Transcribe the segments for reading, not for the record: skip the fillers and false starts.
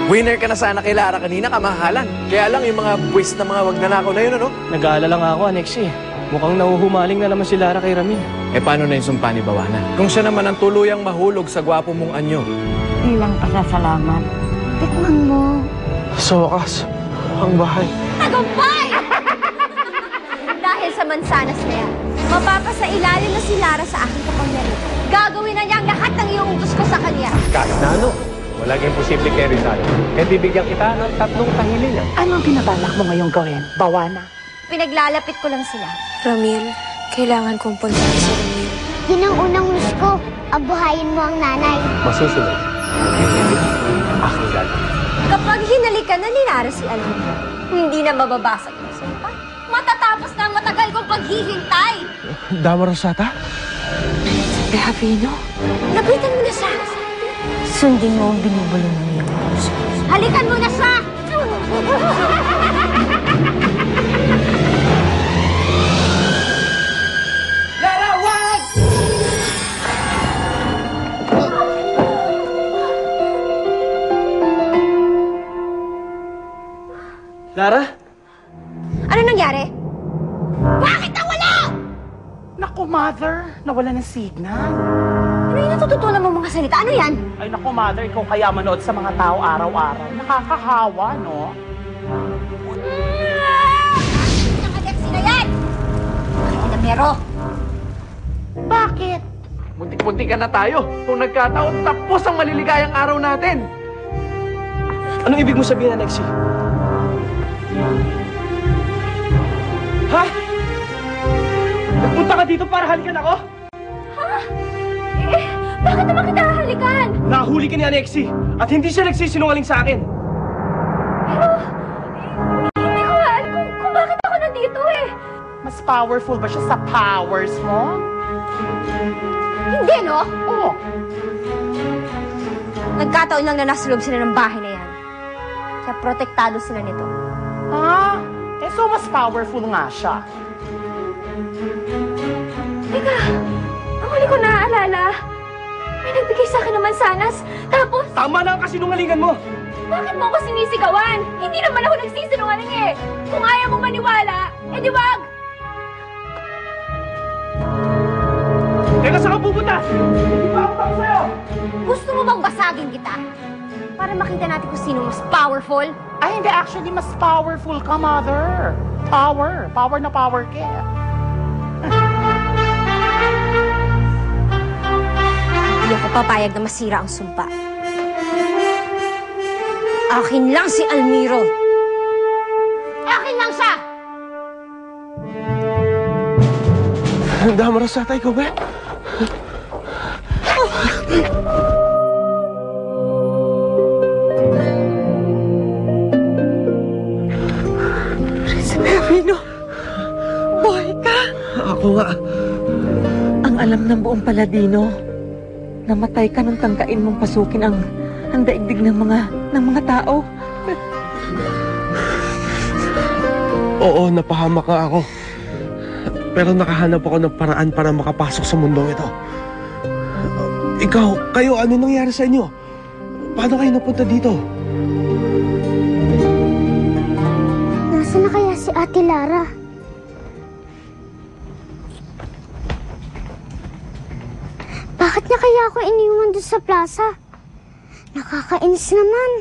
Winner ka na sana kay Lara kanina, kamahalan. Kaya lang yung mga buwis na mga wag nanakaw na yun, ano? Nag-aalala nga ako, Anexi. Mukhang nahuhumaling na naman si Lara kay Ramil. Eh paano na yung sumpa ni Bawana? Kung siya naman ang tuluyang mahulog sa gwapo mong anyo. Bilang pasasalamat, tikman mo. Sa wakas, ang bahay. Tagumpay! Dahil sa mansanas na yan, mapapasailalim na si Lara sa aking kapangyarihan. Gagawin na niya ang lahat ng iuutos ko sa kanya. Kahit na ano, walang imposible kay Rizal. Kaya bibigyan kita ng 3 kahilingan. Anong pinabalak mo ngayong gawin, Bawana? Pinaglalapit ko lang sila. Ramil, kailangan kong puntahan si Ramil. Yun ang unang wish ko. Abuhayin mo ang nanay. Masusunod. Aking gagawin. Kapag hinalikan na ni Lara si Alvin, hindi na mababasag ng sumpa. Matatapos na ang matagal kong paghihintay. Dama Rosata? Behavino? Lapitan mo na siya. Sundin mo ang binubulong ng iyong puso. Halikan mo na siya! Lara, wag! Lara? Ano nangyari? Bakit nawala? Naku, Mother, nawala ng signal. Ano yung natututunan mo mga salita? Ano yan? Ay, naku, Mother, ikaw kaya manood sa mga tao araw-araw. Nakakahawa, no? Ang adeksi na yan! Pero, Bakit? Muntik-muntik na tayo. Kung nagkataon, tapos ang maliligayang araw natin. Anong ibig mo sabihin, Anexi? Ha? Nagpunta ka dito para halikan ako? bakit naman kita halikan? Nahuli ka ni Anexi at hindi siya nagsisinungaling sa akin. Hindi ko alam kung bakit ako nandito eh. Mas powerful ba siya sa powers mo? Hindi, no? Oo. Nagkataon lang na nasa loob sila ng bahay na yan. Kaya protektado sila nito. Ah, eh so mas powerful nga siya. Teka, ang huli ko naaalala. May nagbigay sa akin ng mansanas. Tapos, Tama na ang kasinungalingan mo! bakit mo ako sinisigawan? Hindi naman ako nagsisinungaling eh. Kung ayaw mo maniwala, edi wag! Teka, saan ka pupunta? Hindi pa ako tapos sa'yo! Gusto mo bang basagin kita? Para makita natin kung sino mas powerful? Ay, hindi. Actually, mas powerful ka, Mother. Power. Power na power ka. Hindi ako papayag na masira ang sumpa. Akin lang si Almiro. Akin lang siya! Dama Rosata, ikaw ba? Behavino, buhay ka? Ako nga. Ang alam ng buong Paladino, namatay ka nung tangkain mong pasukin ang daigdig ng mga tao. Oo, napahamak nga ako. Pero nakahanap ako ng paraan para makapasok sa mundong ito. Kayo, ano nangyari sa inyo? Paano kayo napunta dito? Nasaan na kaya si Ate Lara? Bakit niya kaya ako iniwan doon sa plaza? Nakakainis naman.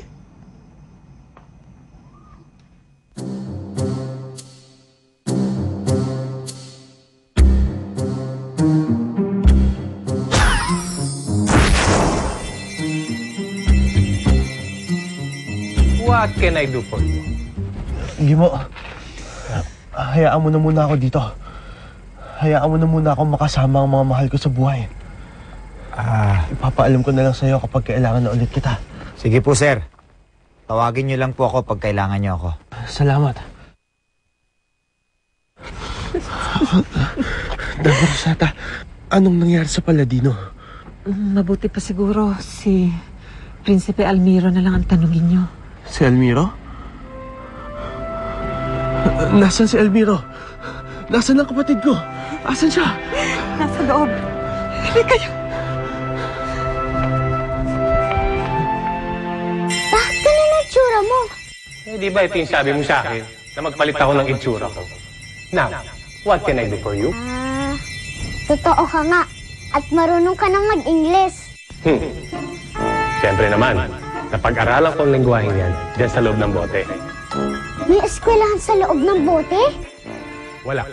What can I do for you? Gimo, hayaan mo na muna ako dito. Hayaan mo na muna ako makasama ang mga mahal ko sa buhay. Ipapaalam ko na lang sa'yo kapag kailangan na ulit kita. Sige po, sir. Tawagin niyo lang po ako pag kailangan niyo ako. Salamat. Dama Rosata, anong nangyari sa Paladino? Mabuti pa siguro si Prinsipe Almiro na lang ang tanungin niyo. Si Almiro? Nasaan si Almiro? Nasaan ang kapatid ko? Asan siya? Nasa loob. Hindi kayo. Bakit ka na mo? Eh, di ba ito yung sabi mo sa akin na magpalit ako ng itsura ko? Now, what can I do for you? Totoo ka nga. At marunong ka nang mag-Ingles. Siyempre naman, napag-aralan ko ang lingwaheng yan dyan sa loob ng bote. May eskwelahan sa loob ng bote? Wala.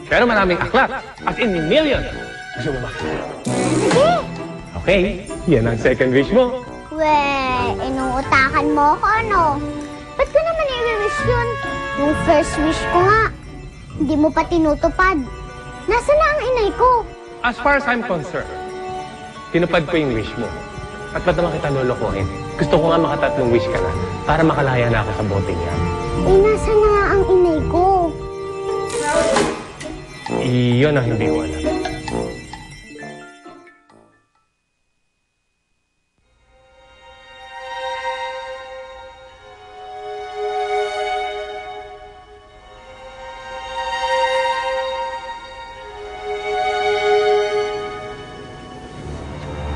Pero maraming aklat, as in million. Gusto mo ba? Sige! Okay, yan ang second wish mo. Inuutakan mo ako, ano? Ba't ko naman i-wish yun? Yung first wish ko nga, hindi mo pa tinutupad. Nasaan na ang inay ko? As far as I'm concerned, tinupad ko yung wish mo. At ba't naman kita lolokohin? Gusto ko nga makatatlong wish ka na para makalaya na ako sa bote niya. Nasaan na nga ang inay ko? Iyon ang hindi ko alam.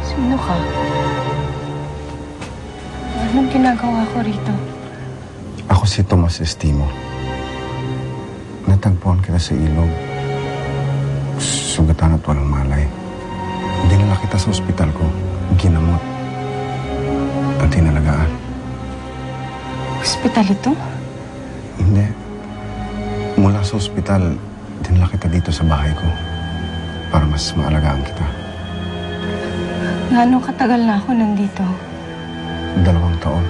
Sino ka? Anong ginagawa ko rito? Ako si Tomas Estimo. Natagpuan kita sa ilog. Sugatan at walang malay. Dinala kita sa ospital ko. Ginamot. At tinalagaan. Hospital ito? Hindi. Mula sa ospital, dinala kita dito sa bahay ko. Para mas maalagaan kita. Gaano katagal na ako nandito? 2 taon.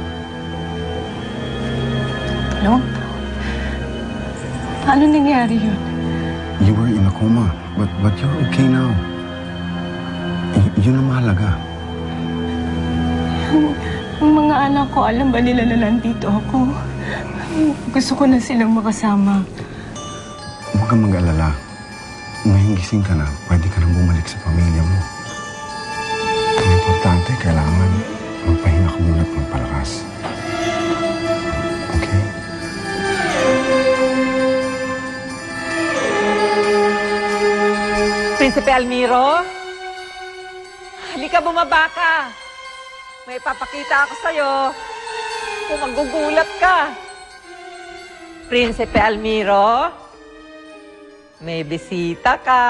2 taon? Paano nangyari yun? You were in a coma, but you're okay now. Yun ang mahalaga. Ang mga anak ko, alam ba nila na nandito ako? Gusto ko na silang makasama. Huwag kang mag-alala. Ngayong gising ka na, pwede ka nang bumalik sa pamilya mo. Ang importante, kailangan magpahinga ka muna at magpalakas. Okay? Prinsipe Almiro? Halika, bumaba ka. May papakita ako sa'yo. Kung magugulat ka. Prinsipe Almiro? May bisita ka.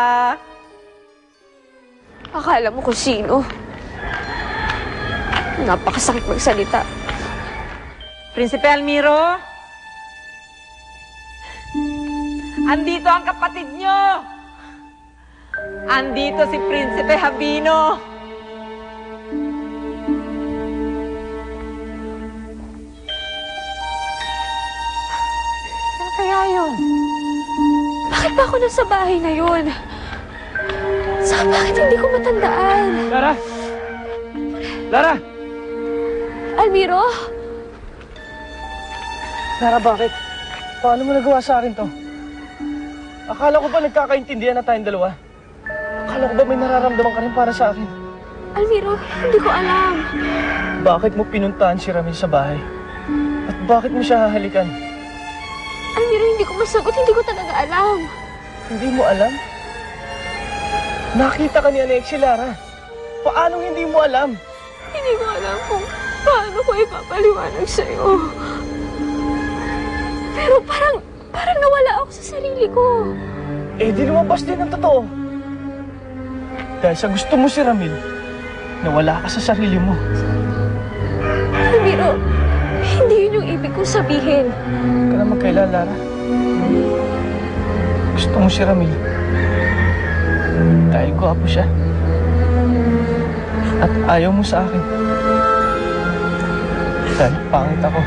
Akala mo kung sino. Napakasakit magsalita. Prinsipe Almiro? Andito ang kapatid nyo. Andito si Prinsipe Habino. Ano kaya yun? Bakit ba ako nasa bahay na yun? Saka bakit hindi ko matandaan? Lara! Lara! Almiro? Lara, bakit? Paano mo nagawa sa akin to? Akala ko ba nagkakaintindihan na tayong dalawa? Akala ko ba may nararamdaman ka rin para sa akin? Almiro, hindi ko alam. Bakit mo pinuntahan si Ramil sa bahay? At bakit mo siya hahalikan? Almiro, hindi ko masagot. Hindi ko talaga alam. Hindi mo alam? Nakita ka ni Alexi, Lara. Paano hindi mo alam? Hindi ko alam kung paano ko ipapaliwanag sa'yo. Pero parang nawala ako sa sarili ko. Eh, di lumabas din ang totoo. Dahil sa gusto mo si Ramil, nawala ka sa sarili mo. Almiro, hindi yun yung ibig kong sabihin. Huwag ka na magkaila, Lara. Gusto mo si Ramil. Dahil gwapo siya. At ayaw mo sa akin. Dahil pangit ako.